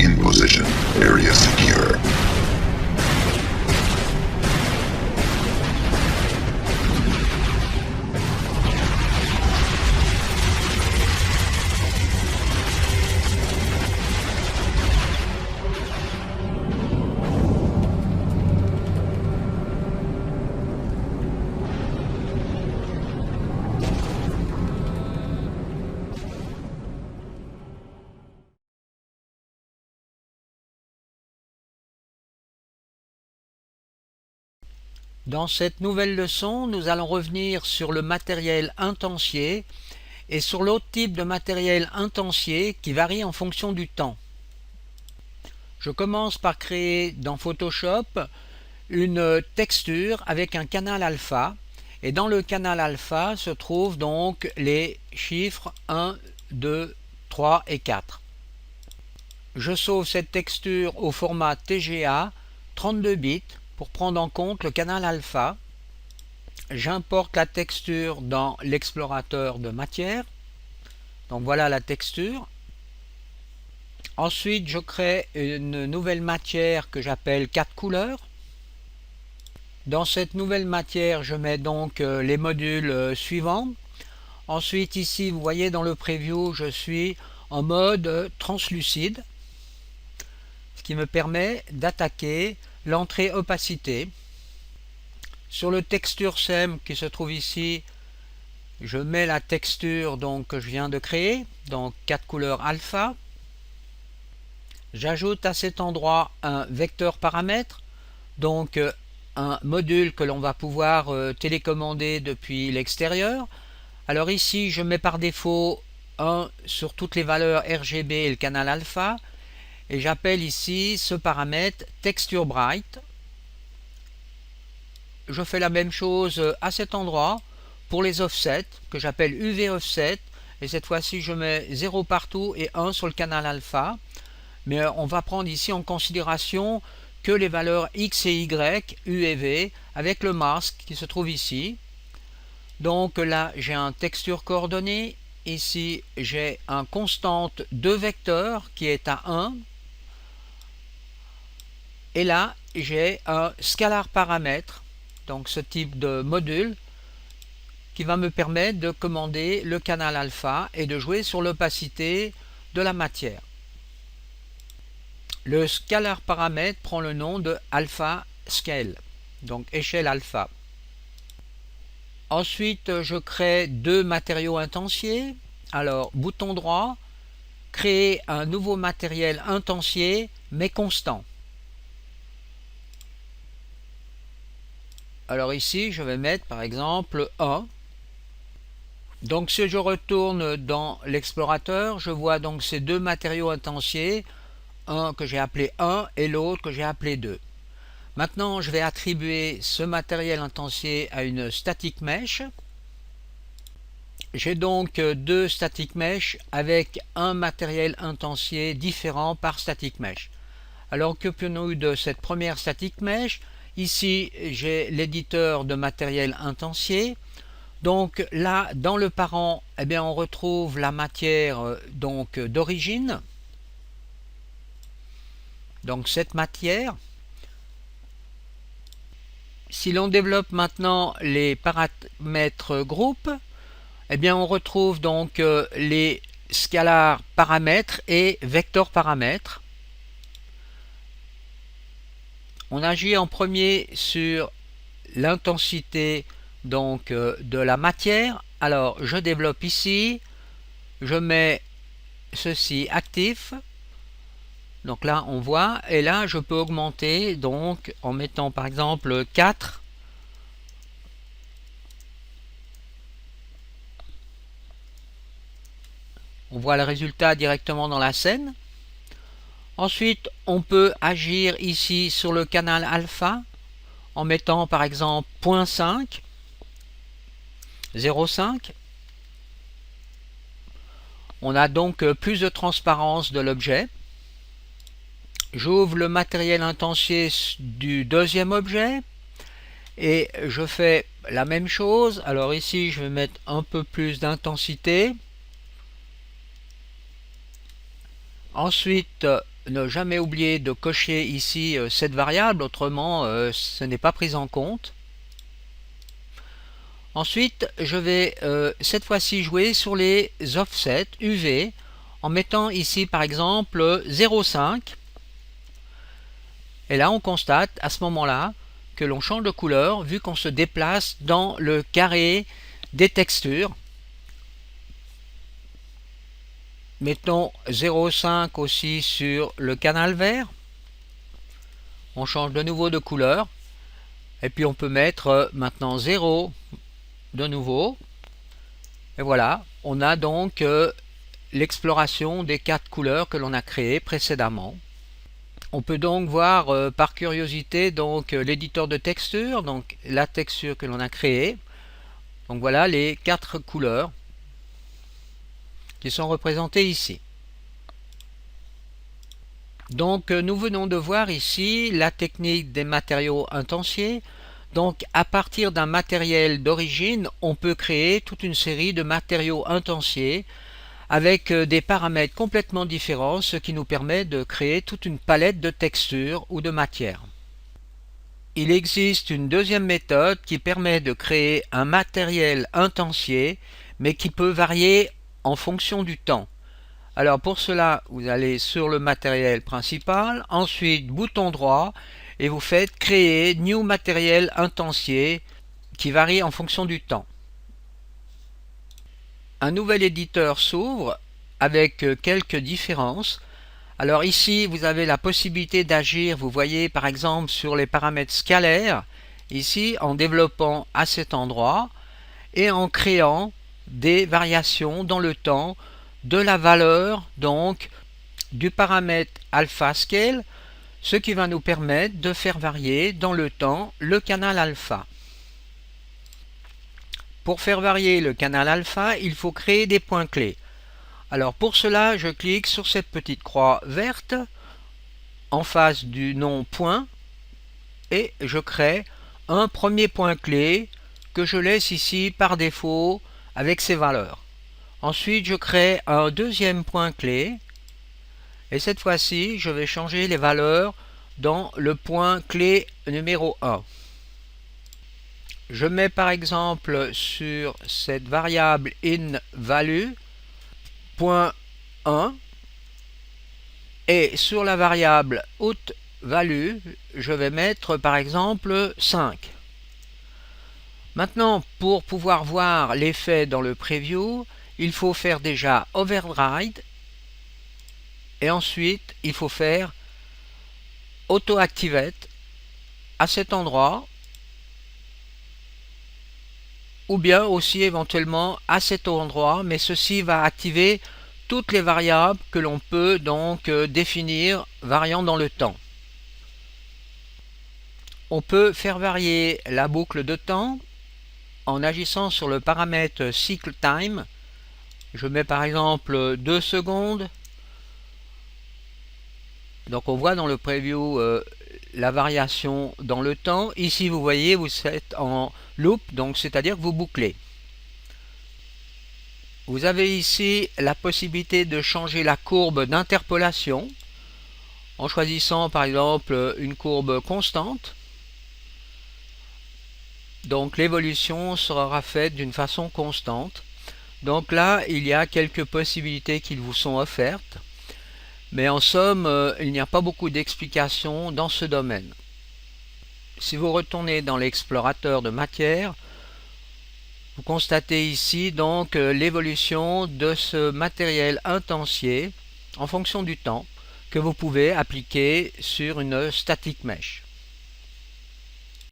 In position. Area secure. Dans cette nouvelle leçon, nous allons revenir sur le matériel intensier et sur l'autre type de matériel intensier qui varie en fonction du temps. Je commence par créer dans Photoshop une texture avec un canal alpha, et dans le canal alpha se trouvent donc les chiffres 1, 2, 3 et 4. Je sauve cette texture au format TGA 32 bits pour prendre en compte le canal alpha. J'importe la texture dans l'explorateur de matière. Donc voilà la texture. Ensuite, je crée une nouvelle matière que j'appelle 4 couleurs. Dans cette nouvelle matière, je mets donc les modules suivants. Ensuite, ici, vous voyez dans le preview, je suis en mode translucide, ce qui me permet d'attaquer l'entrée opacité. Sur le texture SEM qui se trouve ici, je mets la texture donc, que je viens de créer, donc 4 couleurs alpha. J'ajoute à cet endroit un vecteur paramètre, donc un module que l'on va pouvoir télécommander depuis l'extérieur. Alors ici, je mets par défaut 1 sur toutes les valeurs RGB et le canal alpha, et j'appelle ici ce paramètre Texture Bright. Je fais la même chose à cet endroit pour les offsets que j'appelle UV Offset, et cette fois-ci je mets 0 partout et 1 sur le canal alpha, mais on va prendre ici en considération que les valeurs X et Y, U et V, avec le masque qui se trouve ici. Donc là j'ai un texture coordonnée, ici j'ai un constante de vecteur qui est à 1, et là j'ai un scalar paramètre, donc ce type de module qui va me permettre de commander le canal alpha et de jouer sur l'opacité de la matière. Le scalar paramètre prend le nom de alpha scale, donc échelle alpha. Ensuite, je crée deux matériaux intensiers. Alors, bouton droit, créer un nouveau matériel intensier mais constant. Alors ici, je vais mettre par exemple 1. Donc si je retourne dans l'explorateur, je vois donc ces deux matériaux intensiers, un que j'ai appelé 1 et l'autre que j'ai appelé 2. Maintenant, je vais attribuer ce matériel intensier à une static mesh. J'ai donc deux static mesh avec un matériel intensier différent par static mesh. Alors occupons-nous de cette première static mesh. Ici, j'ai l'éditeur de matériel intensier. Donc là, dans le parent, eh bien, on retrouve la matière donc d'origine. Donc cette matière. Si l'on développe maintenant les paramètres groupes, eh bien on retrouve donc les scalars paramètres et vecteurs paramètres. On agit en premier sur l'intensité donc de la matière. Alors je développe ici, je mets ceci actif. Donc là on voit, et là je peux augmenter donc en mettant par exemple 4. On voit le résultat directement dans la scène. Ensuite, on peut agir ici sur le canal alpha en mettant par exemple 0.5, 0.5. On a donc plus de transparence de l'objet. J'ouvre le matériel intensier du deuxième objet et je fais la même chose. Alors ici, je vais mettre un peu plus d'intensité. Ensuite, ne jamais oublier de cocher ici cette variable, autrement ce n'est pas pris en compte. Ensuite, je vais cette fois-ci jouer sur les offsets UV en mettant ici par exemple 0,5. Et là, on constate à ce moment-là que l'on change de couleur vu qu'on se déplace dans le carré des textures. Mettons 0,5 aussi sur le canal vert. On change de nouveau de couleur. Et puis on peut mettre maintenant 0 de nouveau. Et voilà, on a donc l'exploration des 4 couleurs que l'on a créées précédemment. On peut donc voir par curiosité donc l'éditeur de texture, donc la texture que l'on a créée. Donc voilà les 4 couleurs qui sont représentées ici. Donc nous venons de voir ici la technique des matériaux intensiers. Donc à partir d'un matériel d'origine, on peut créer toute une série de matériaux intensiers avec des paramètres complètement différents, ce qui nous permet de créer toute une palette de textures ou de matières. Il existe une deuxième méthode qui permet de créer un matériel intensier, mais qui peut varier en fonction du temps. Alors pour cela, vous allez sur le matériel principal, ensuite bouton droit, et vous faites créer New Matériel Intensier qui varie en fonction du temps. Un nouvel éditeur s'ouvre avec quelques différences. Alors ici, vous avez la possibilité d'agir, vous voyez par exemple sur les paramètres scalaires, ici en développant à cet endroit et en créant des variations dans le temps de la valeur donc du paramètre alpha scale, ce qui va nous permettre de faire varier dans le temps le canal alpha. Pour faire varier le canal alpha, il faut créer des points clés. Alors pour cela, je clique sur cette petite croix verte en face du nom point et je crée un premier point clé que je laisse ici par défaut avec ses valeurs. Ensuite, je crée un deuxième point clé et cette fois-ci, je vais changer les valeurs dans le point clé numéro 1. Je mets par exemple sur cette variable inValue point 1 et sur la variable outValue, je vais mettre par exemple 5. Maintenant, pour pouvoir voir l'effet dans le preview, il faut faire déjà override et ensuite il faut faire auto activate à cet endroit ou bien aussi éventuellement à cet endroit, mais ceci va activer toutes les variables que l'on peut donc définir variant dans le temps. On peut faire varier la boucle de temps en agissant sur le paramètre cycle time. Je mets par exemple 2 secondes. Donc on voit dans le preview la variation dans le temps. Ici vous voyez, vous êtes en loop, donc c'est-à-dire que vous bouclez. Vous avez ici la possibilité de changer la courbe d'interpolation en choisissant par exemple une courbe constante. Donc l'évolution sera faite d'une façon constante. Donc là, il y a quelques possibilités qui vous sont offertes. Mais en somme, il n'y a pas beaucoup d'explications dans ce domaine. Si vous retournez dans l'explorateur de matière, vous constatez ici donc l'évolution de ce matériel intensier en fonction du temps que vous pouvez appliquer sur une static mesh.